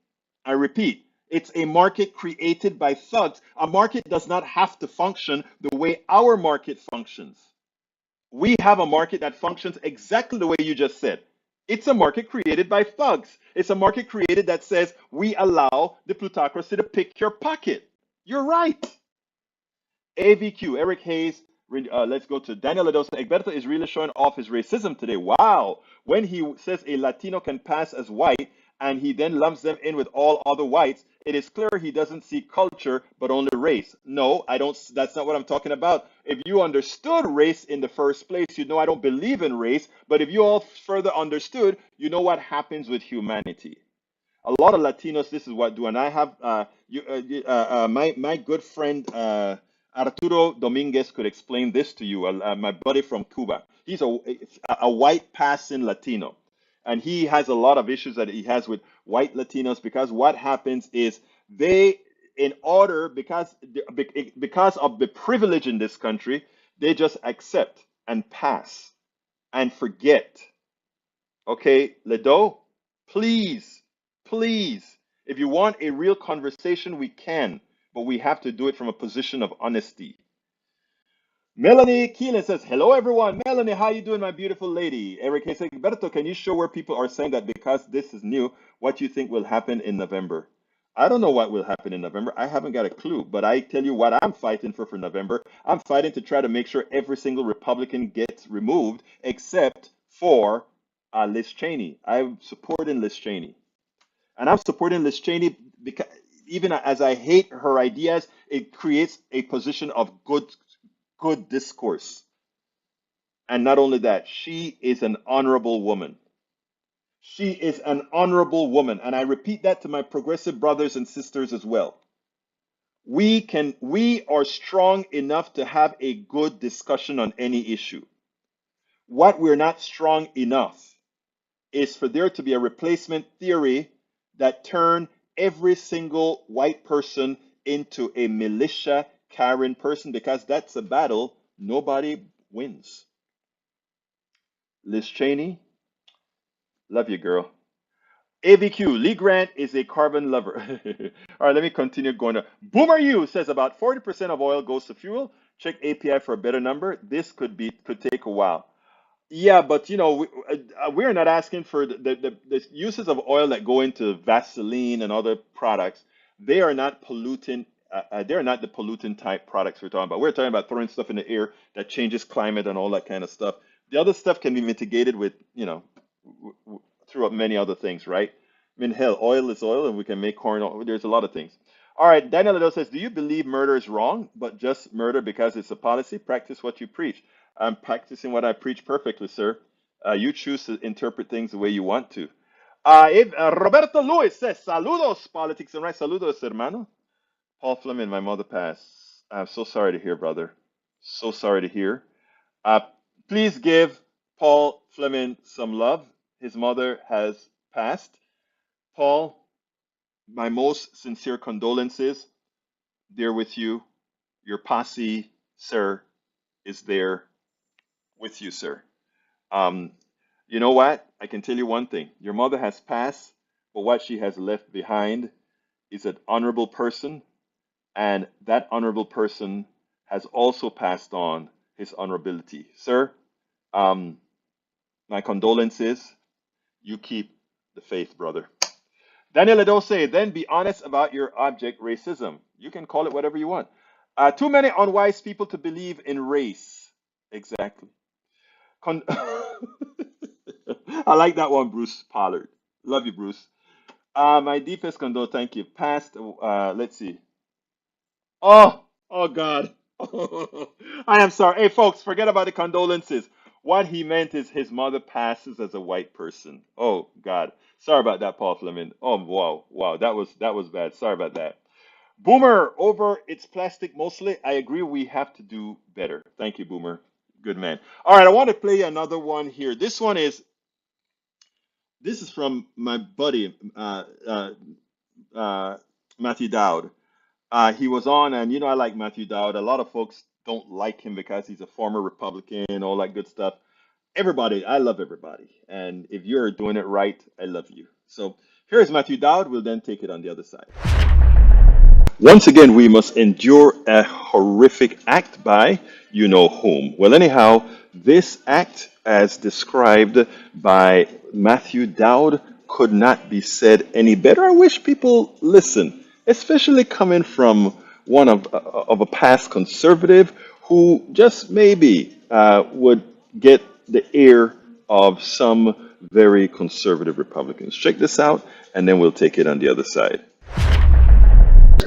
I repeat, it's a market created by thugs. A market does not have to function the way our market functions. We have a market that functions exactly the way you just said. It's a market created by thugs. It's a market created that says we allow the plutocracy to pick your pocket. You're right. AVQ, Eric Hayes. Let's go to Daniel Ladosa. Egberto is really showing off his racism today. Wow. When he says a Latino can pass as white and he then lumps them in with all other whites, it is clear he doesn't see culture but only race. No, I don't. That's not what I'm talking about. If you understood race in the first place, you know I don't believe in race. But if you all further understood, you know what happens with humanity. A lot of Latinos, this is what do, and I have my good friend Arturo Dominguez could explain this to you. My buddy from Cuba, he's a white passing Latino, and he has a lot of issues that he has with white Latinos because what happens is they, in order because of the privilege in this country, they just accept and pass and forget. Okay, Ledo, please, please, if you want a real conversation, we can, but we have to do it from a position of honesty. Melanie Keelan says, hello everyone. Melanie, how you doing, my beautiful lady? Eric says, Berto, can you show where people are saying that because this is new, what you think will happen in November? I don't know what will happen in November. I haven't got a clue, but I tell you what I'm fighting for November. I'm fighting to try to make sure every single Republican gets removed except for Liz Cheney. I'm supporting Liz Cheney. And I'm supporting Liz Cheney because even as I hate her ideas, it creates a position of good discourse. And not only that, she is an honorable woman. She is an honorable woman. And I repeat that to my progressive brothers and sisters as well. We are strong enough to have a good discussion on any issue. What we're not strong enough is for there to be a replacement theory that turn every single white person into a militia carrying person because that's a battle nobody wins. Liz Cheney, love you, girl. AVQ, Lee Grant is a carbon lover. All right, let me continue going. Boomer U says about 40% of oil goes to fuel. Check API for a better number. This could take a while. Yeah, but we're not asking for the uses of oil that go into Vaseline and other products. They are not pollutant. They are not the pollutant type products we're talking about. We're talking about throwing stuff in the air that changes climate and all that kind of stuff. The other stuff can be mitigated with, through many other things, right? I mean, hell, oil is oil, and we can make corn oil. There's a lot of things. All right, Daniel Liddell says, do you believe murder is wrong, but just murder because it's a policy? Practice what you preach. I'm practicing what I preach perfectly, sir. You choose to interpret things the way you want to. Roberto Luis says, saludos, politics and right. Saludos, hermano. Paul Fleming, my mother passed. I'm so sorry to hear, brother. So sorry to hear. Uh, please give Paul Fleming some love. His mother has passed. Paul, my most sincere condolences. They're with you. Your posse, sir, is there with you, sir. Um, you know what? I can tell you one thing. Your mother has passed, but what she has left behind is an honorable person, and that honorable person has also passed on his honorability. Sir, um, my condolences. You keep the faith, brother. Daniel Adose, then be honest about your object racism. You can call it whatever you want. Too many unwise people to believe in race. Exactly. Con- I like that one, Bruce Pollard. Love you, Bruce. My deepest condole, thank you. Past, let's see. Oh God. I am sorry. Hey, folks, forget about the condolences. What he meant is his mother passes as a white person. Oh God. Sorry about that, Paul Fleming. Oh wow, wow, that was bad. Sorry about that. Boomer, over it's plastic mostly. I agree we have to do better. Thank you, Boomer. Good man. All right, I want to play another one here. This is from my buddy uh, Matthew Dowd. He was on, and I like Matthew Dowd. A lot of folks don't like him because he's a former Republican, all that good stuff. Everybody, I love everybody. And if you're doing it right, I love you. So here's Matthew Dowd. We'll then take it on the other side. Once again, we must endure a horrific act by you know whom. Well, anyhow, this act, as described by Matthew Dowd, could not be said any better. I wish people listen, especially coming from one of a past conservative who just maybe would get the ear of some very conservative Republicans. Check this out, and then we'll take it on the other side.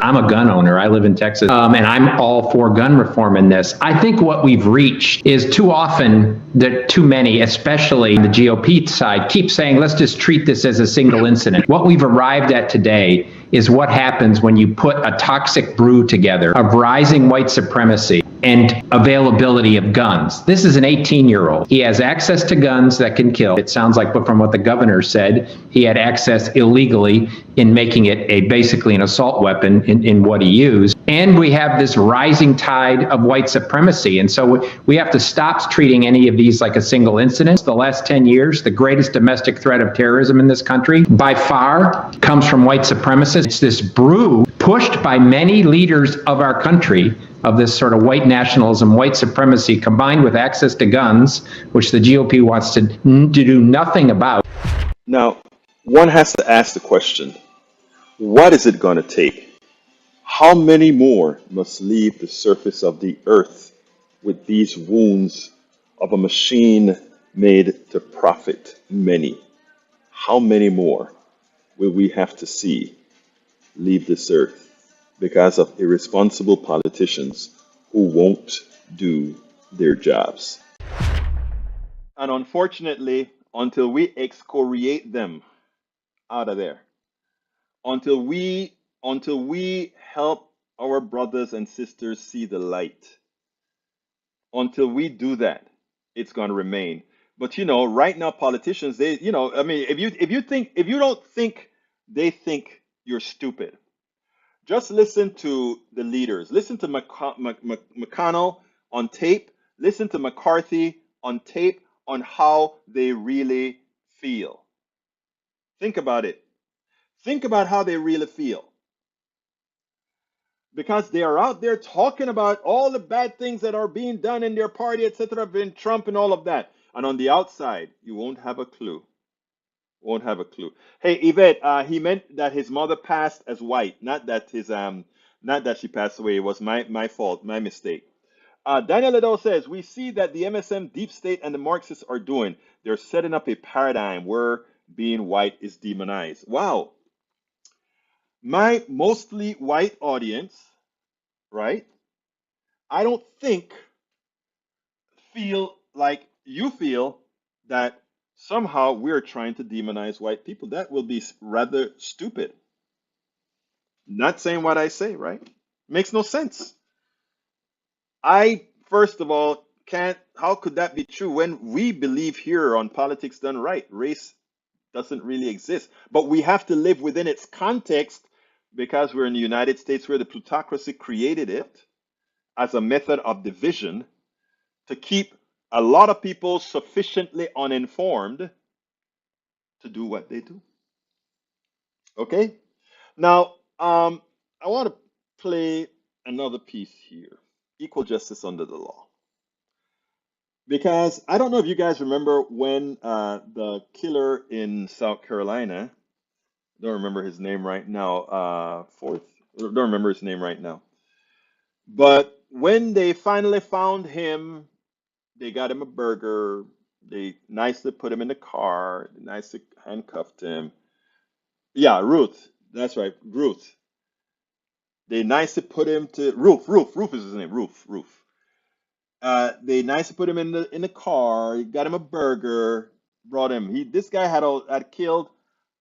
I'm a gun owner. I live in Texas, and I'm all for gun reform in this. I think what we've reached is too often that too many, especially the GOP side, keep saying, let's just treat this as a single incident. What we've arrived at today is what happens when you put a toxic brew together of rising white supremacy and availability of guns. This is an 18-year-old. He has access to guns that can kill. It sounds like, but from what the governor said, he had access illegally in making it basically an assault weapon in what he used. And we have this rising tide of white supremacy. And so we have to stop treating any of these like a single incident. The last 10 years, the greatest domestic threat of terrorism in this country by far comes from white supremacists. It's this brew pushed by many leaders of our country of this sort of white nationalism, white supremacy, combined with access to guns, which the GOP wants to do nothing about. Now, one has to ask the question, what is it going to take? How many more must leave the surface of the earth with these wounds of a machine made to profit many? How many more will we have to see leave this earth because of irresponsible politicians who won't do their jobs? And unfortunately, until we excoriate them out of there, until we help our brothers and sisters see the light, until we do that, it's going to remain. But right now politicians, I mean, if you don't think they think you're stupid, just listen to the leaders. Listen to McConnell on tape. Listen to McCarthy on tape on how they really feel. Think about it. Think about how they really feel. Because they are out there talking about all the bad things that are being done in their party, etc., in Trump and all of that. And on the outside, you won't have a clue. Won't have a clue. Hey, Yvette, he meant that his mother passed as white, not that she passed away. It was my fault, my mistake. Daniel Liddell says, we see that the MSM deep state and the Marxists are doing. They're setting up a paradigm where being white is demonized. Wow. My mostly white audience, right? I don't feel like you feel that somehow we're trying to demonize white people. That will be rather stupid. Not saying what I say, right? Makes no sense. I, first of all, can't, how could that be true when we believe here on Politics Done Right? Race doesn't really exist, but we have to live within its context because we're in the United States where the plutocracy created it as a method of division to keep a lot of people sufficiently uninformed to do what they do. Okay? Now, I want to play another piece here. Equal justice under the law. Because I don't know if you guys remember when the killer in South Carolina, don't remember his name right now, don't remember his name right now. But when they finally found him, they got him a burger. They nicely put him in the car. They nicely handcuffed him. Yeah, Ruth. That's right, Ruth. They nicely put him to Roof is his name. Roof. They nicely put him in the car. Got him a burger. Brought him. This guy had killed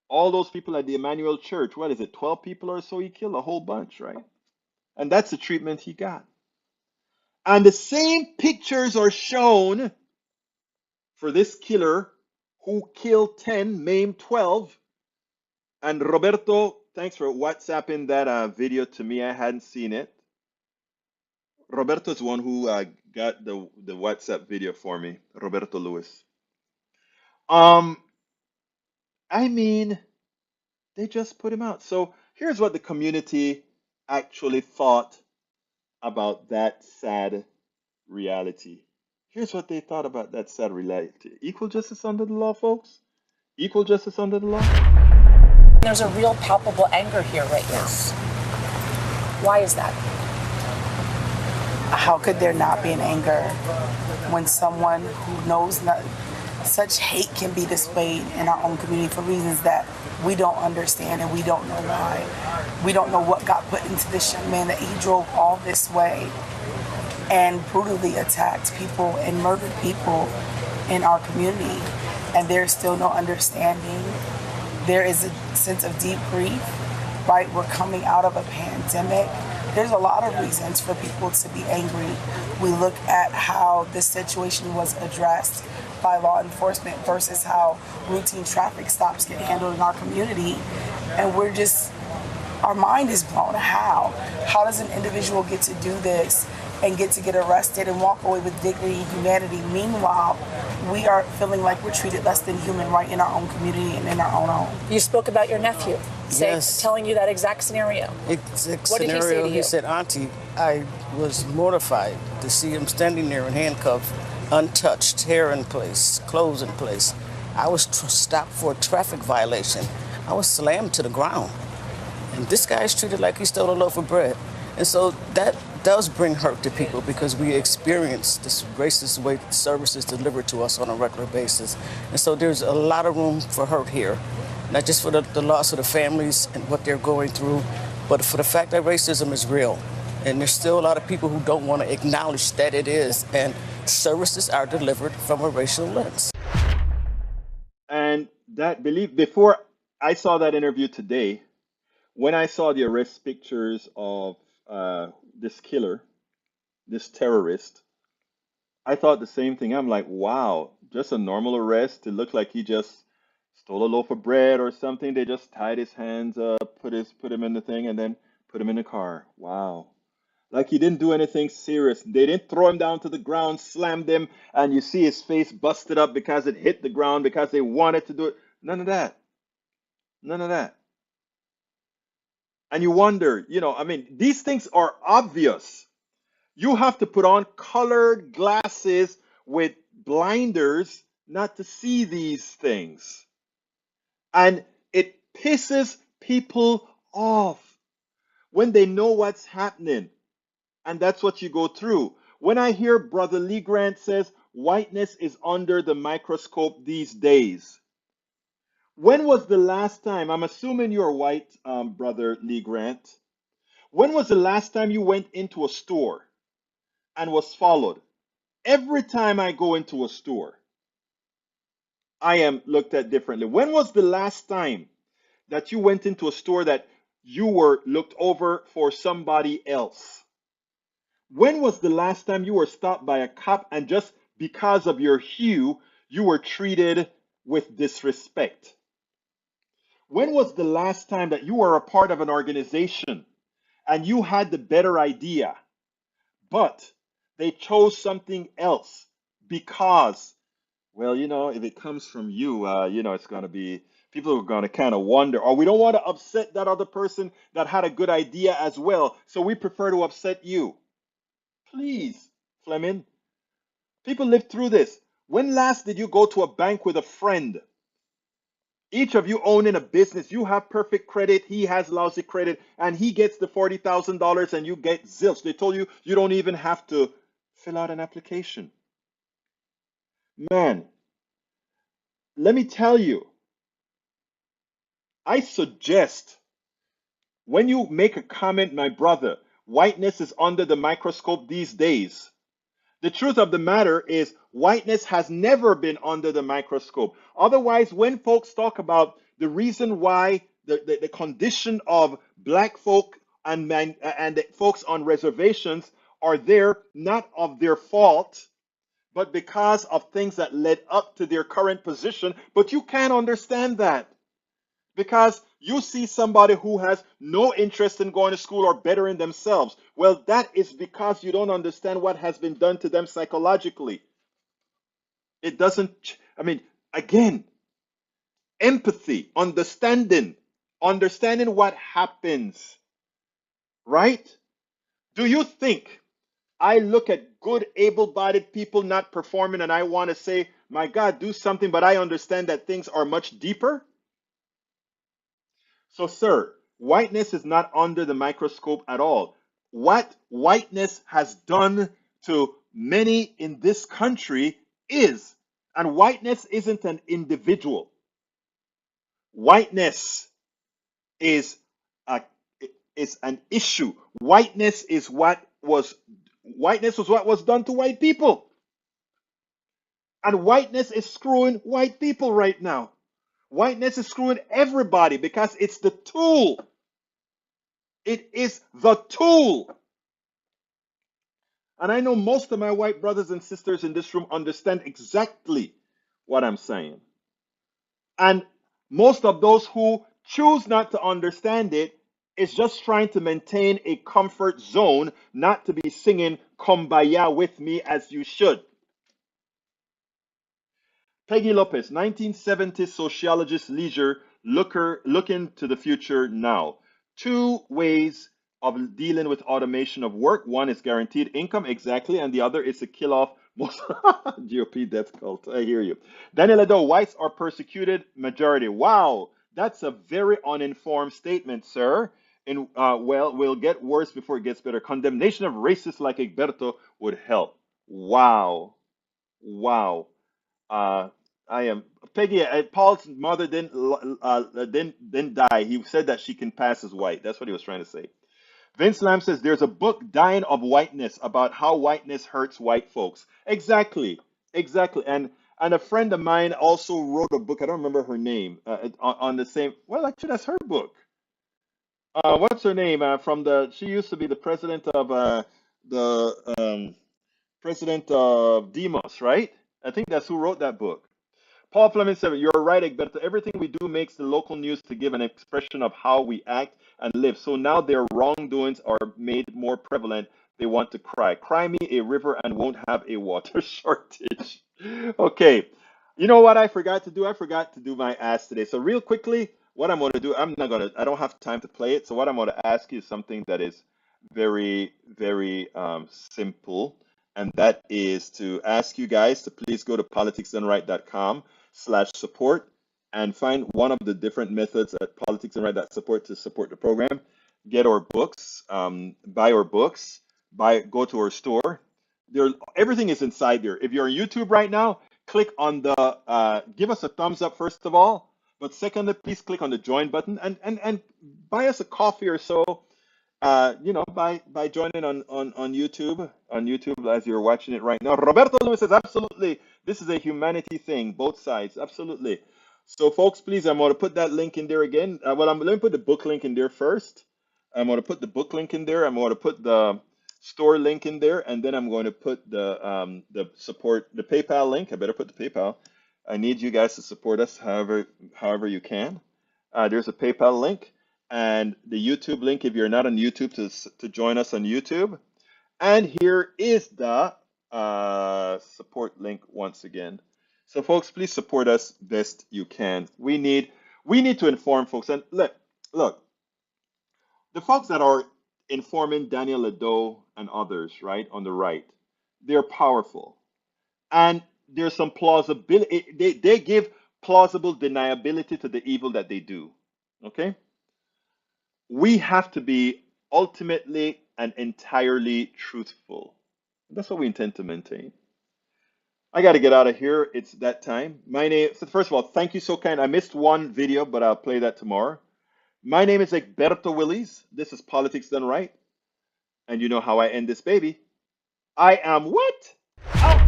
all those people at the Emmanuel Church. What is it? 12 people or so. He killed a whole bunch, right? And that's the treatment he got. And the same pictures are shown for this killer who killed 10, maimed 12. And Roberto, thanks for WhatsApping that video to me. I hadn't seen it. Roberto's one who got the WhatsApp video for me, Roberto Lewis. Um, I mean, they just put him out. So here's what the community actually thought about that sad reality. Here's what they thought about that sad reality. Equal justice under the law, folks? Equal justice under the law? There's a real palpable anger here right now. Why is that? How could there not be an anger when someone who knows not, such hate can be displayed in our own community for reasons that we don't understand and we don't know why. We don't know what got put into this young man that he drove all this way and brutally attacked people and murdered people in our community. And there's still no understanding. There is a sense of deep grief, right? We're coming out of a pandemic. There's a lot of reasons for people to be angry. We look at how this situation was addressed by law enforcement versus how routine traffic stops get handled in our community. And we're just, our mind is blown. How? How does an individual get to do this and get arrested and walk away with dignity and humanity? Meanwhile, we are feeling like we're treated less than human right in our own community and in our own home. You spoke about your nephew, telling you that exact scenario. What did he say to you? He said, "Auntie, I was mortified to see him standing there in handcuffs, untouched, hair in place, clothes in place. I was stopped for a traffic violation. I was slammed to the ground. And this guy is treated like he stole a loaf of bread." And so that does bring hurt to people because we experience this racist way services delivered to us on a regular basis. And so there's a lot of room for hurt here, not just for the loss of the families and what they're going through, but for the fact that racism is real. And there's still a lot of people who don't want to acknowledge that it is. And services are delivered from a racial lens. And that belief, before I saw that interview today, when I saw the arrest pictures of this killer, this terrorist, I thought the same thing. I'm like, wow, just a normal arrest. It looked like he just stole a loaf of bread or something. They just tied his hands up, put him in the thing, and then put him in the car. Wow. Like he didn't do anything serious. They didn't throw him down to the ground, slammed him, and you see his face busted up because it hit the ground because they wanted to do it. None of that. None of that. And you wonder, I mean, these things are obvious. You have to put on colored glasses with blinders not to see these things. And it pisses people off when they know what's happening. And that's what you go through. When I hear Brother Lee Grant says whiteness is under the microscope these days, when was the last time, I'm assuming you're white, Brother Lee Grant, when was the last time you went into a store and was followed? Every time I go into a store, I am looked at differently. When was the last time that you went into a store that you were looked over for somebody else? When was the last time you were stopped by a cop and just because of your hue, you were treated with disrespect? When was the last time that you were a part of an organization and you had the better idea, but they chose something else because, well, if it comes from you, it's going to be, people are going to kind of wonder, or we don't want to upset that other person that had a good idea as well, so we prefer to upset you. Please, Fleming, people live through this. When last did you go to a bank with a friend? Each of you owning a business, you have perfect credit, he has lousy credit, and he gets the $40,000 and you get zilch. They told you you don't even have to fill out an application. Man, let me tell you, I suggest when you make a comment, my brother, whiteness is under the microscope these days. The truth of the matter is whiteness has never been under the microscope. Otherwise, when folks talk about the reason why the condition of black folk and the folks on reservations are there not of their fault, but because of things that led up to their current position. But you can't understand that because you see somebody who has no interest in going to school or bettering themselves. Well, that is because you don't understand what has been done to them psychologically. It doesn't, I mean, again, empathy, understanding what happens, right? Do you think I look at good, able bodied people not performing and I want to say, my God, do something, but I understand that things are much deeper? So, sir, whiteness is not under the microscope at all. What whiteness has done to many in this country is, and whiteness isn't an individual. Whiteness is a, is an issue. Whiteness was what was done to white people. And whiteness is screwing white people right now. Whiteness is screwing everybody because it's the tool. It is the tool. And I know most of my white brothers and sisters in this room understand exactly what I'm saying. And most of those who choose not to understand it is just trying to maintain a comfort zone, not to be singing Kumbaya with me as you should. Peggy Lopez, 1970s sociologist, leisure, looking to the future now. Two ways of dealing with automation of work. One is guaranteed income, exactly, and the other is to kill off most GOP death cult. I hear you. Daniel Edo, whites are persecuted majority. Wow, that's a very uninformed statement, sir. And well, we'll get worse before it gets better. Condemnation of racists like Egberto would help. Wow, wow. Uh, I am Peggy. Paul's mother didn't die. He said that she can pass as white. That's what he was trying to say. Vince Lam says there's a book, Dying of Whiteness, about how whiteness hurts white folks. Exactly, exactly. And a friend of mine also wrote a book. I don't remember her name. On the same. Well, actually, that's her book. What's her name? She used to be the president of the president of Demos, right? I think that's who wrote that book. Paul Fleming said, you're right, Egberto. Everything we do makes the local news to give an expression of how we act and live. So now their wrongdoings are made more prevalent. They want to cry. Cry me a river and won't have a water shortage. Okay. You know what I forgot to do? I forgot to do my ask today. So real quickly, what I'm going to do, I don't have time to play it. So what I'm going to ask you is something that is very, very simple. And that is to ask you guys to please go to politicsdoneright.com/support and find one of the different methods at politicsdoneright.support to support the program. Get our books, buy our books, go to our store. Everything is inside there. If you're on YouTube right now, click on the give us a thumbs up first of all, but secondly, please click on the join button and buy us a coffee or so. By joining on YouTube as you're watching it right now. Roberto Lewis says, absolutely, this is a humanity thing, both sides, absolutely. So folks, please, I'm going to put that link in there again. Let me put the book link in there first. I'm going to put the book link in there. I'm going to put the store link in there, and then I'm going to put the PayPal link. I better put the PayPal. I need you guys to support us however you can. There's a PayPal link. And the YouTube link if you're not on YouTube to join us on YouTube. And here is the support link once again. So folks, please support us best you can. We need to inform folks. And look, the folks that are informing Daniel Ledo and others, right, on the right, they're powerful. And there's some plausibility. They give plausible deniability to the evil that they do. Okay? We have to be ultimately and entirely truthful. That's what we intend to maintain. I got to get out of here. It's that time. First of all, thank you so kind. I missed one video, but I'll play that tomorrow. My name is Egberto Willies. This is Politics Done Right. And you know how I end this baby. I am what? Out.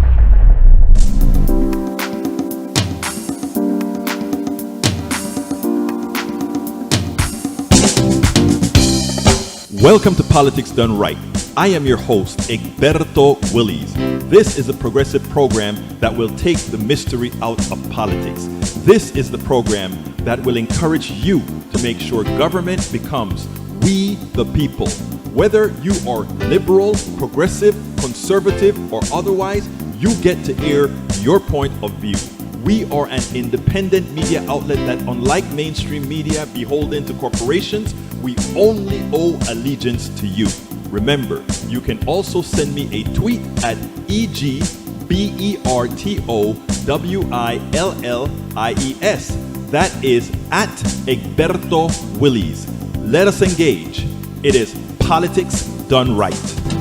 Welcome to Politics Done Right. I am your host, Egberto Willies. This is a progressive program that will take the mystery out of politics. This is the program that will encourage you to make sure government becomes we the people. Whether you are liberal, progressive, conservative, or otherwise, you get to air your point of view. We are an independent media outlet that, unlike mainstream media beholden to corporations, we only owe allegiance to you. Remember, you can also send me a tweet at EGBERTOWILLIES. That is at Egberto Willies. Let us engage. It is Politics Done Right.